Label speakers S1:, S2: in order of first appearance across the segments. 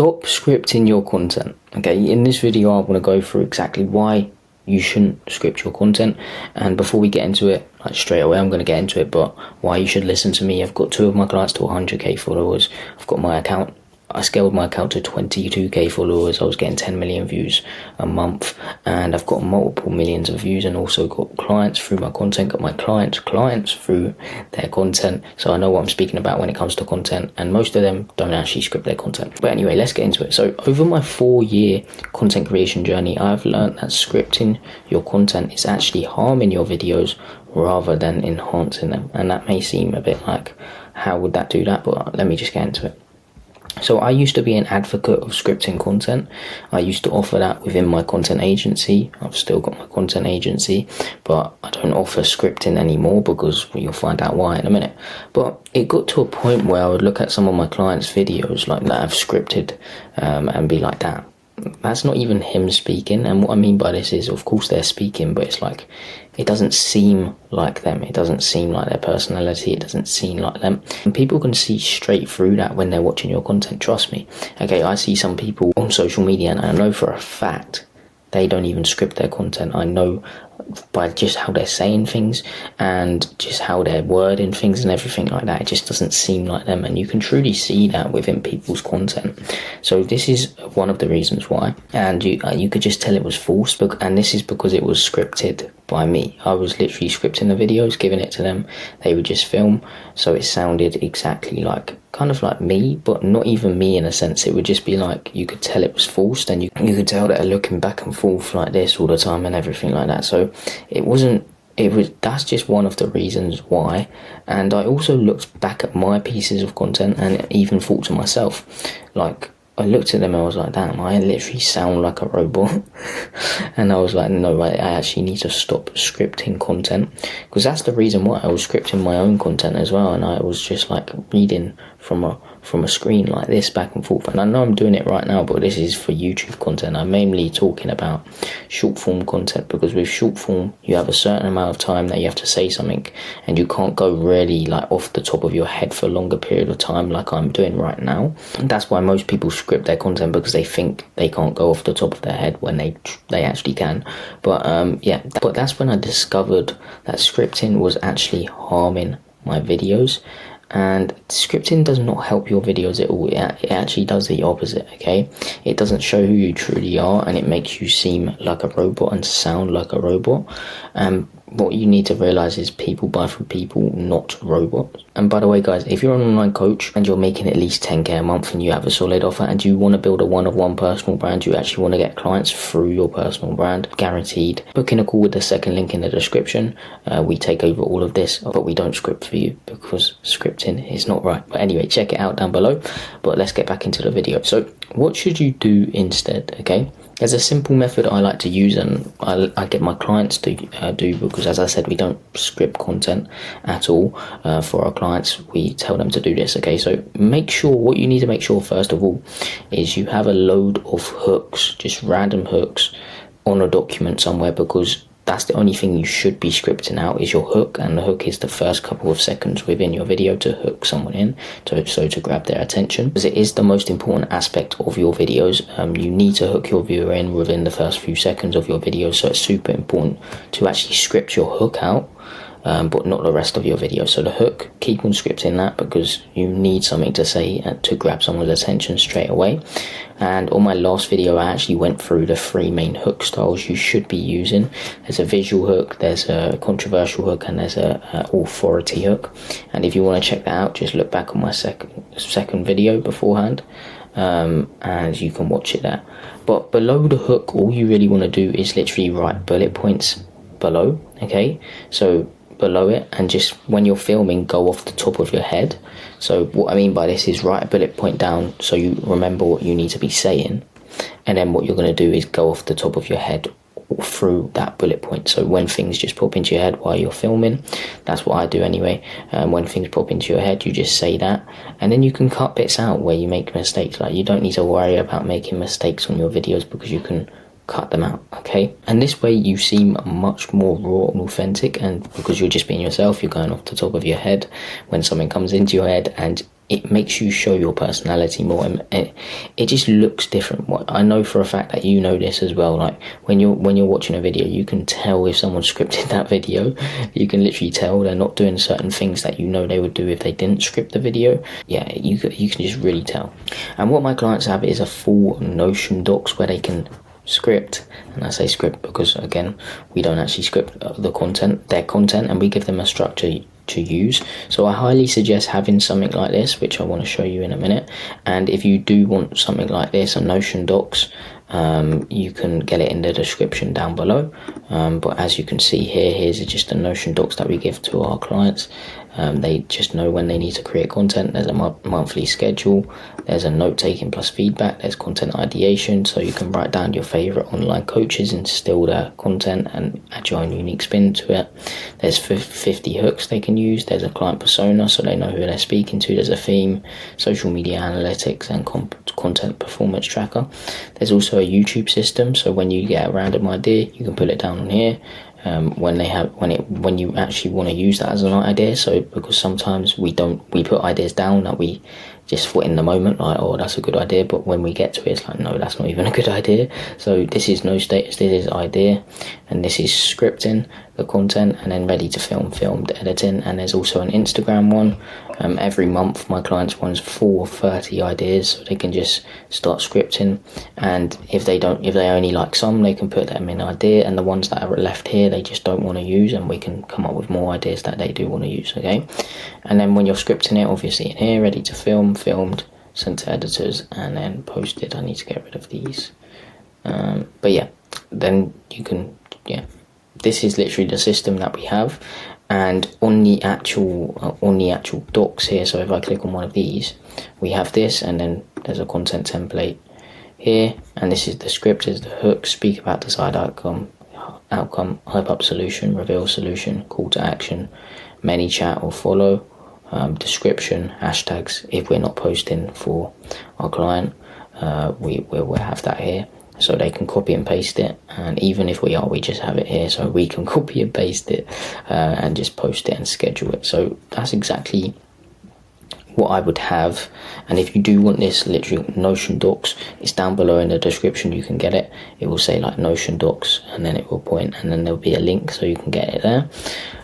S1: Stop scripting your content. Okay, in this video I want to go through exactly why you shouldn't script your content, and before we get into it, like straight away I'm going to get into it, but why you should listen to me. I've got 2 of my clients to 100k followers. I've got my account, I scaled my account to 22k followers. I was getting 10 million views a month, and I've got multiple millions of views, and also got clients through my content, got my clients through their content. So I know what I'm speaking about when it comes to content, and most of them don't actually script their content. But anyway, let's get into it. So over my 4-year content creation journey, I've learned that scripting your content is actually harming your videos rather than enhancing them. And that may seem a bit like, how would that do that? But let me just get into it. So I used to be an advocate of scripting content. I used to offer that within my content agency. I've still got my content agency, but I don't offer scripting anymore because you'll find out why in a minute. But it got to a point where I would look at some of my clients' videos like that I've scripted and be like, damn, that's not even him speaking. And what I mean by this is, of course they're speaking, but it's like, it doesn't seem like them. It doesn't seem like their personality. It doesn't seem like them. And people can see straight through that when they're watching your content. Trust me. Okay, I see some people on social media, and I know for a fact they don't even script their content. I know by just how they're saying things and just how they're wording things and everything like that. It just doesn't seem like them, and you can truly see that within people's content. So this is one of the reasons why, and you could just tell it was forced, and this is because it was scripted by me. I was literally scripting the videos, giving it to them. They would just film, so it sounded exactly like, kind of like me, but not even me in a sense. It would just be like, you could tell it was forced, and you could tell that they're looking back and forth like this all the time and everything like that. So that's just one of the reasons why. And I also looked back at my pieces of content and even thought to myself, like, I looked at them and I was like, damn, I literally sound like a robot. And I was like, no, I actually need to stop scripting content, because that's the reason why I was scripting my own content as well. And I was just like reading from a screen like this back and forth. And I know I'm doing it right now, but this is for YouTube content. I'm mainly talking about short form content, because with short form you have a certain amount of time that you have to say something, and you can't go really like off the top of your head for a longer period of time like I'm doing right now. And that's why most people script their content, because they think they can't go off the top of their head when they actually can. But but that's when I discovered that scripting was actually harming my videos. And scripting does not help your videos at all. It actually does the opposite, okay? It doesn't show who you truly are, and it makes you seem like a robot and sound like a robot. What you need to realize is people buy from people, not robots. And by the way, guys, if you're an online coach and you're making at least 10k a month and you have a solid offer and you want to build a one-of-one personal brand, you actually want to get clients through your personal brand, guaranteed, book in a call with the second link in the description. We take over all of this, but we don't script for you, because scripting is not right. But anyway, check it out down below. But let's get back into the video. So what should you do instead, okay? There's a simple method I like to use, and I get my clients to do, because as I said, we don't script content at all for our clients. We tell them to do this, okay? So what you need to make sure first of all is you have a load of hooks, just random hooks on a document somewhere, because that's the only thing you should be scripting out, is your hook. And the hook is the first couple of seconds within your video to hook someone in, to grab their attention, because it is the most important aspect of your videos. You need to hook your viewer in within the first few seconds of your video, so it's super important to actually script your hook out, but not the rest of your video. So the hook, keep on scripting that, because you need something to say to grab someone's attention straight away. And on my last video, I actually went through the 3 main hook styles you should be using. There's a visual hook, there's a controversial hook, and there's a authority hook. And if you want to check that out, just look back on my second video beforehand, and you can watch it there. But below the hook, all you really want to do is literally write bullet points below, okay? So below it, and just when you're filming, go off the top of your head. So what I mean by this is write a bullet point down so you remember what you need to be saying, and then what you're going to do is go off the top of your head through that bullet point. So when things just pop into your head while you're filming, that's what I do anyway. When things pop into your head, you just say that, and then you can cut bits out where you make mistakes. Like, you don't need to worry about making mistakes on your videos, because you can cut them out, okay? And this way you seem much more raw and authentic, and because you're just being yourself, you're going off the top of your head when something comes into your head, and it makes you show your personality more, and it just looks different. I know for a fact that you know this as well. Like when you're watching a video, you can tell if someone scripted that video. You can literally tell they're not doing certain things that you know they would do if they didn't script the video. Yeah, you can just really tell. And what my clients have is a full Notion docs where they can script, and I say script because again we don't actually script their content, and we give them a structure to use. So I highly suggest having something like this, which I want to show you in a minute. And if you do want something like this, a Notion docs, you can get it in the description down below. But as you can see here, here's just a Notion docs that we give to our clients. They just know when they need to create content. There's a monthly schedule, there's a note-taking plus feedback, there's content ideation, so you can write down your favourite online coaches and steal their content and add your own unique spin to it. There's 50 hooks they can use, there's a client persona so they know who they're speaking to, there's a theme, social media analytics and content performance tracker. There's also a YouTube system, so when you get a random idea you can put it down on here. When you actually want to use that as an idea, so because sometimes we put ideas down that we just thought in the moment, like, oh, that's a good idea, but when we get to it, it's like, no, that's not even a good idea. So this is no status, this is idea, and this is scripting the content, and then ready to filmed editing. And there's also an Instagram one. Every month my clients wants 30 ideas, so they can just start scripting, and if they only like some, they can put them in idea, and the ones that are left here they just don't want to use, and we can come up with more ideas that they do want to use. Okay, and then when you're scripting it, obviously in here, ready to filmed, sent to editors, and then posted. I need to get rid of these, but yeah, then you can, yeah, this is literally the system that we have. And on the actual docs here, so if I click on one of these, we have this, and then there's a content template here, and this is the script, is the hook, speak about desired outcome, hype up solution, reveal solution, call to action, many chat or follow, description, hashtags. If we're not posting for our client, we'll have that here, so they can copy and paste it. And even if we just have it here, so we can copy and paste it and just post it and schedule it. So that's exactly what I would have. And if you do want this literally Notion docs, it's down below in the description. You can get it. It will say like Notion docs, and then it will point, and then there'll be a link so you can get it there.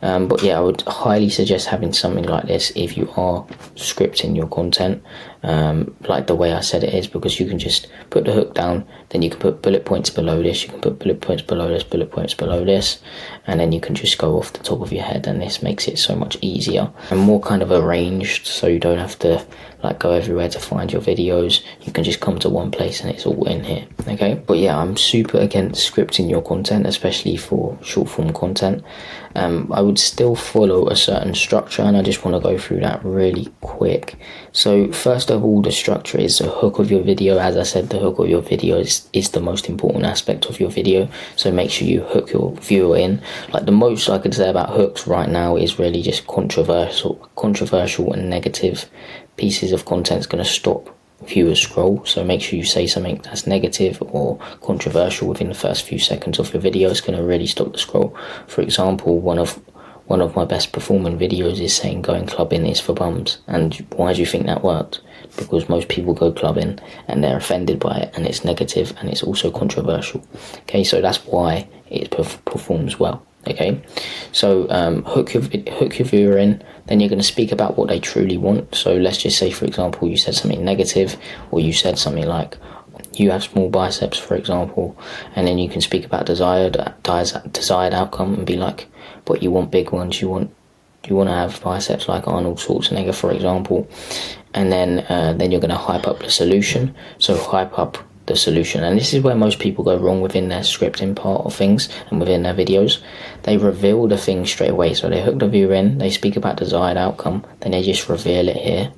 S1: But yeah, I would highly suggest having something like this if you are scripting your content, like the way I said it is, because you can just put the hook down, then you can put bullet points below this, you can put bullet points below this, bullet points below this, and then you can just go off the top of your head, and this makes it so much easier and more kind of arranged, so you don't have to like go everywhere to find your videos. You can just come to one place and it's all in here. Okay, but yeah, I'm super against scripting your content, especially for short form content. I would still follow a certain structure, and I just want to go through that really quick. So first of all, the structure is the hook of your video. As I said, the hook of your video is the most important aspect of your video, so make sure you hook your viewer in. Like the most I could say about hooks right now is really just controversial and negative pieces of content is going to stop viewers scroll. So make sure you say something that's negative or controversial within the first few seconds of your video. It's going to really stop the scroll. For example, one of my best performing videos is saying going clubbing is for bums. And why do you think that worked? Because most people go clubbing and they're offended by it, and it's negative and it's also controversial. Okay, so that's why it performs well. Okay, so hook your viewer in, then you're going to speak about what they truly want. So let's just say, for example, you said something negative, or you said something like you have small biceps, for example, and then you can speak about desired outcome and be like, but you want big ones, you want to have biceps like Arnold Schwarzenegger, for example. And then you're going to hype up the solution. So hype up the solution, and this is where most people go wrong within their scripting part of things and within their videos. They reveal the thing straight away, so they hook the viewer in, they speak about desired outcome, then they just reveal it here.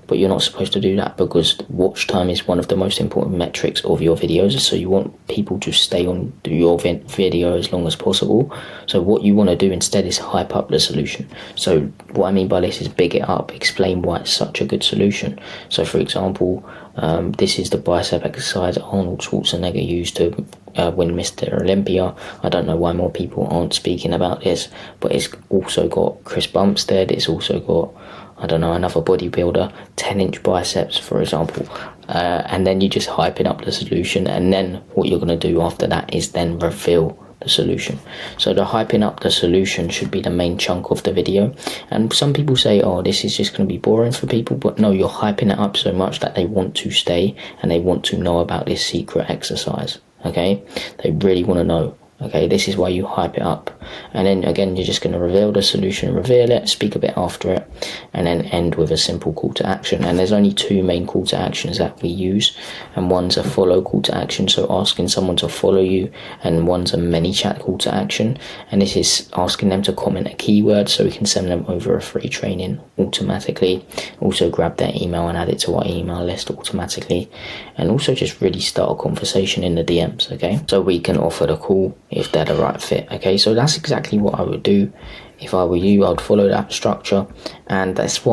S1: But you're not supposed to do that, because watch time is one of the most important metrics of your videos, so you want people to stay on your video as long as possible. So what you want to do instead is hype up the solution. So what I mean by this is big it up, explain why it's such a good solution. So for example, this is the bicep exercise Arnold Schwarzenegger used to win Mr. Olympia. I don't know why more people aren't speaking about this, but it's also got Chris Bumstead, it's also got I don't know, another bodybuilder, 10-inch biceps, for example, and then you're just hyping up the solution, and then what you're going to do after that is then reveal the solution. So the hyping up the solution should be the main chunk of the video. And some people say, oh, this is just going to be boring for people, but no, you're hyping it up so much that they want to stay and they want to know about this secret exercise. Okay, they really want to know. Okay, this is why you hype it up. And then again, you're just going to reveal the solution, reveal it, speak a bit after it, and then end with a simple call to action. And there's only two main call to actions that we use, and one's a follow call to action, so asking someone to follow you, and one's a ManyChat call to action, and this is asking them to comment a keyword so we can send them over a free training automatically. Also grab their email and add it to our email list automatically, and also just really start a conversation in the DMs, okay? So we can offer the call if they're the right fit. Okay, so that's exactly what I would do if I were you. I would follow that structure, and that is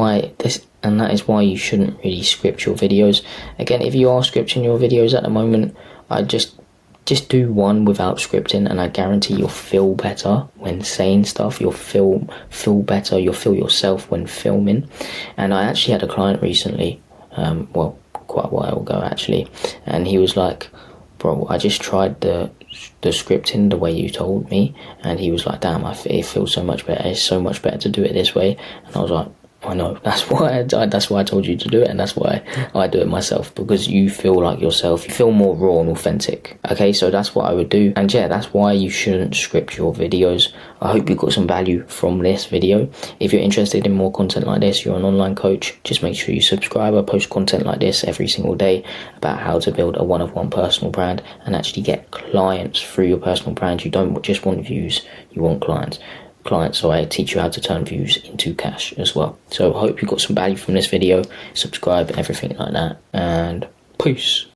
S1: why you shouldn't really script your videos. Again, if you are scripting your videos at the moment, I just do one without scripting, and I guarantee you'll feel better when saying stuff. You'll feel better. You'll feel yourself when filming. And I actually had a client recently, quite a while ago actually, and he was like, bro, I just tried the scripting the way you told me, and he was like, damn, it feels so much better. It's so much better to do it this way. And I was like, I know, that's why I told you to do it, and that's why I do it myself, because you feel like yourself, you feel more raw and authentic. Okay, so that's what I would do, and yeah, that's why you shouldn't script your videos. I hope you got some value from this video. If you're interested in more content like this, you're an online coach, just make sure you subscribe. I post content like this every single day about how to build a one-of-one personal brand and actually get clients through your personal brand. You don't just want views, you want clients, so I teach you how to turn views into cash as well. So I hope you got some value from this video. Subscribe and everything like that, and peace.